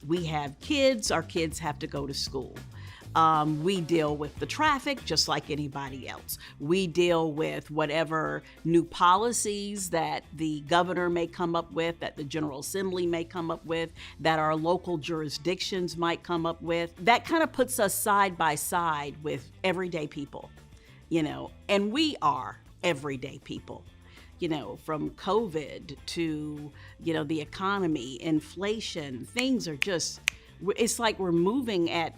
We have kids, our kids have to go to school. We deal with the traffic just like anybody else. We deal with whatever new policies that the governor may come up with, that the General Assembly may come up with, that our local jurisdictions might come up with. That kind of puts us side by side with everyday people, and we are everyday people. From COVID to, the economy, inflation, things are just, it's like we're moving at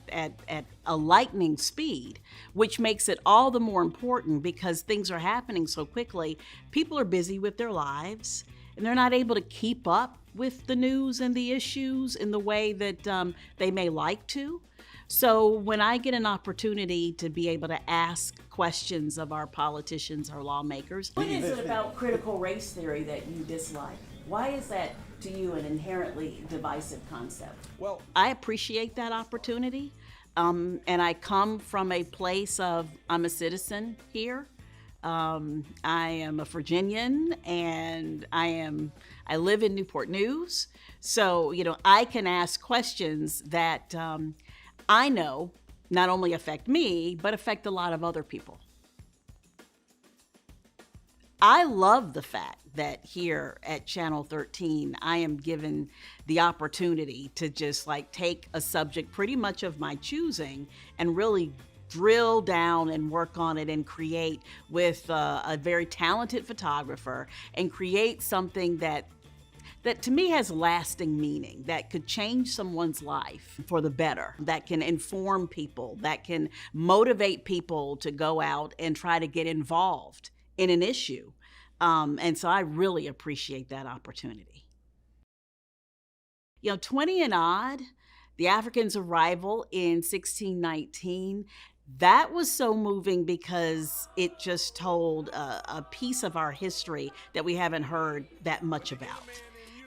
a lightning speed, which makes it all the more important because things are happening so quickly. People are busy with their lives and they're not able to keep up with the news and the issues in the way that they may like to. So when I get an opportunity to be able to ask questions of our politicians, our lawmakers, what is it about critical race theory that you dislike? Why is that to you an inherently divisive concept? Well, I appreciate that opportunity, and I come from a place of I'm a citizen here. I am a Virginian, and I live in Newport News, so I can ask questions that I know not only affect me, but affect a lot of other people. I love the fact that here at Channel 13, I am given the opportunity to just take a subject pretty much of my choosing and really drill down and work on it and create with a very talented photographer and create something that to me has lasting meaning, that could change someone's life for the better, that can inform people, that can motivate people to go out and try to get involved in an issue. And so I really appreciate that opportunity. 20 and Odd, the African's arrival in 1619, that was so moving because it just told a piece of our history that we haven't heard that much about.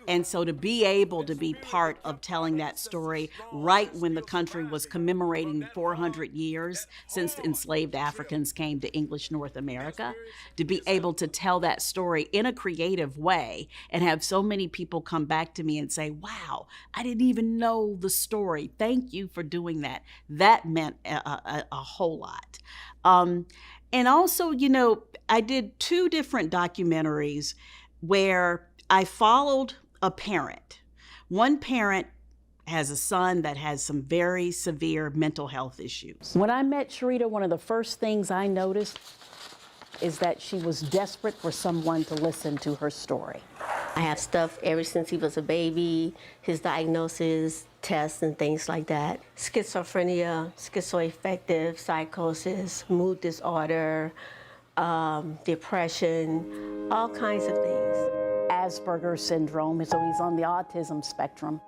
And so to be able to be part of telling that story right when the country was commemorating 400 years since enslaved Africans came to English North America, to be able to tell that story in a creative way and have so many people come back to me and say, wow, I didn't even know the story. Thank you for doing that. That meant a whole lot. And also, I did 2 different documentaries where I followed a parent. One parent has a son that has some very severe mental health issues. When I met Sharita, one of the first things I noticed is that she was desperate for someone to listen to her story. I have stuff ever since he was a baby, his diagnosis, tests and things like that. Schizophrenia, schizoaffective, psychosis, mood disorder, depression, all kinds of things. Asperger's syndrome, so he's on the autism spectrum.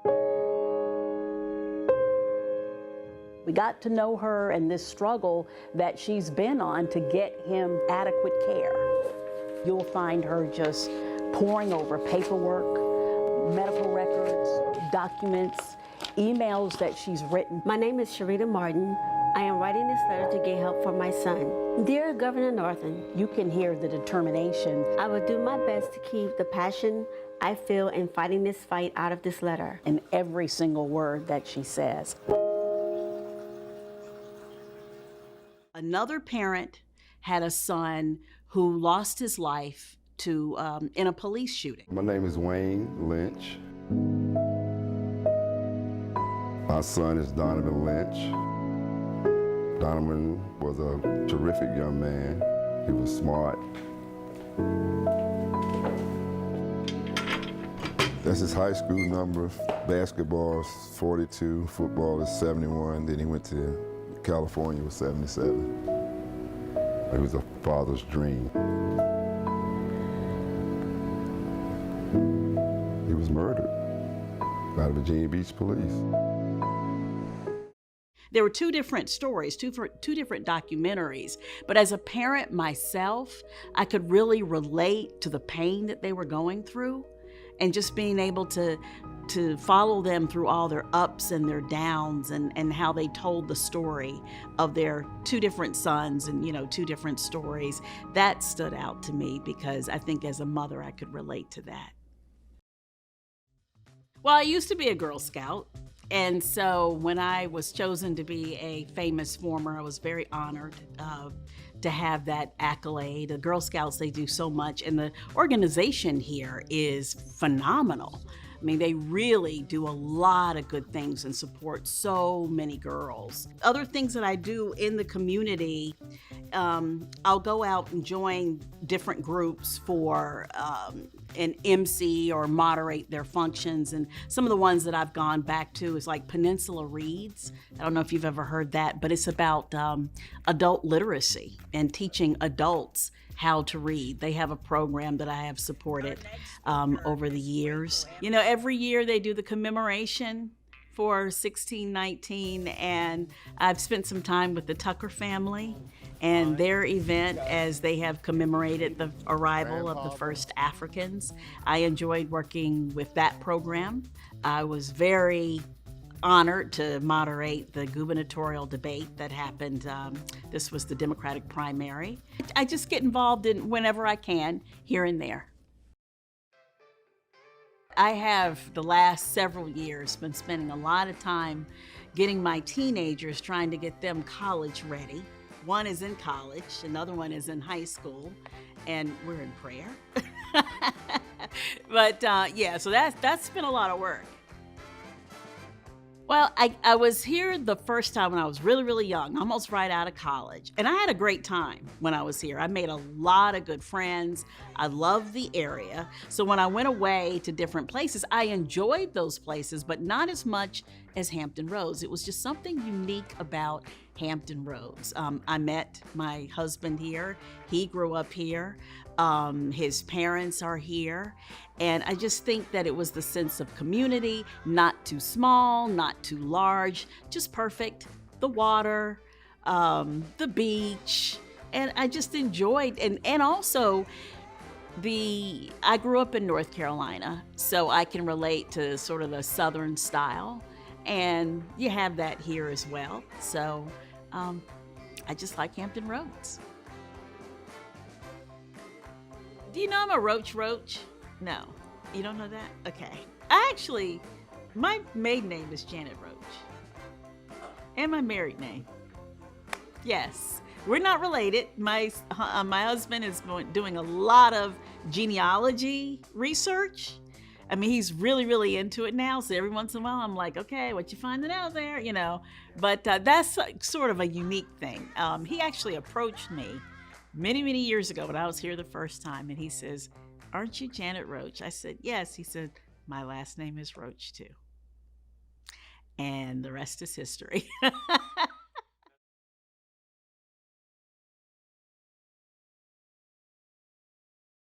We got to know her and this struggle that she's been on to get him adequate care. You'll find her just poring over paperwork, medical records, documents, emails that she's written. My name is Sharita Martin. I am writing this letter to get help for my son. Dear Governor Northam, you can hear the determination. I will do my best to keep the passion I feel in fighting this fight out of this letter. In every single word that she says. Another parent had a son who lost his life in a police shooting. My name is Wayne Lynch. My son is Donovan Lynch. Donovan was a terrific young man. He was smart. That's his high school number. Basketball is 42, football is 71. Then he went to California with 77. It was a father's dream. He was murdered by the Virginia Beach police. There were 2 different stories, two different documentaries, but as a parent myself, I could really relate to the pain that they were going through and just being able to follow them through all their ups and their downs and how they told the story of their 2 different sons and, 2 different stories. That stood out to me because I think as a mother, I could relate to that. Well, I used to be a Girl Scout. And so when I was chosen to be a famous former, I was very honored to have that accolade. The Girl Scouts, they do so much, and the organization here is phenomenal. I mean, they really do a lot of good things and support so many girls. Other things that I do in the community, I'll go out and join different groups for an MC or moderate their functions. And some of the ones that I've gone back to is like Peninsula Reads. I don't know if you've ever heard that, but it's about adult literacy and teaching adults how to read. They have a program that I have supported over the years. You know, every year they do the commemoration for 1619, and I've spent some time with the Tucker family and their event as they have commemorated the arrival of the first Africans. I enjoyed working with that program. I was very honored to moderate the gubernatorial debate that happened. This was the Democratic primary. I just get involved in whenever I can, here and there. I have the last several years been spending a lot of time getting my teenagers, trying to get them college ready. One is in college, another one is in high school, and we're in prayer. But yeah, so that's been a lot of work. Well, I was here the first time when I was really, really young, almost right out of college. And I had a great time when I was here. I made a lot of good friends. I loved the area. So when I went away to different places, I enjoyed those places, but not as much as Hampton Roads. It was just something unique about Hampton Roads. I met my husband here. He grew up here. His parents are here. And I just think that it was the sense of community, not too small, not too large, just perfect. The water, the beach, and I just enjoyed, and also I grew up in North Carolina, so I can relate to sort of the Southern style, and you have that here as well. So I just like Hampton Roads. Do you know I'm a Roach? No. You don't know that? Okay. My maiden name is Janet Roach. And my married name. Yes. We're not related. My husband is doing a lot of genealogy research. I mean, he's really, really into it now. So every once in a while, I'm like, okay, what you finding out there? You know, but that's sort of a unique thing. He actually approached me many, many years ago when I was here the first time, and he says, "Aren't you Janet Roach?" I said, "Yes." He said, "My last name is Roach too." And the rest is history.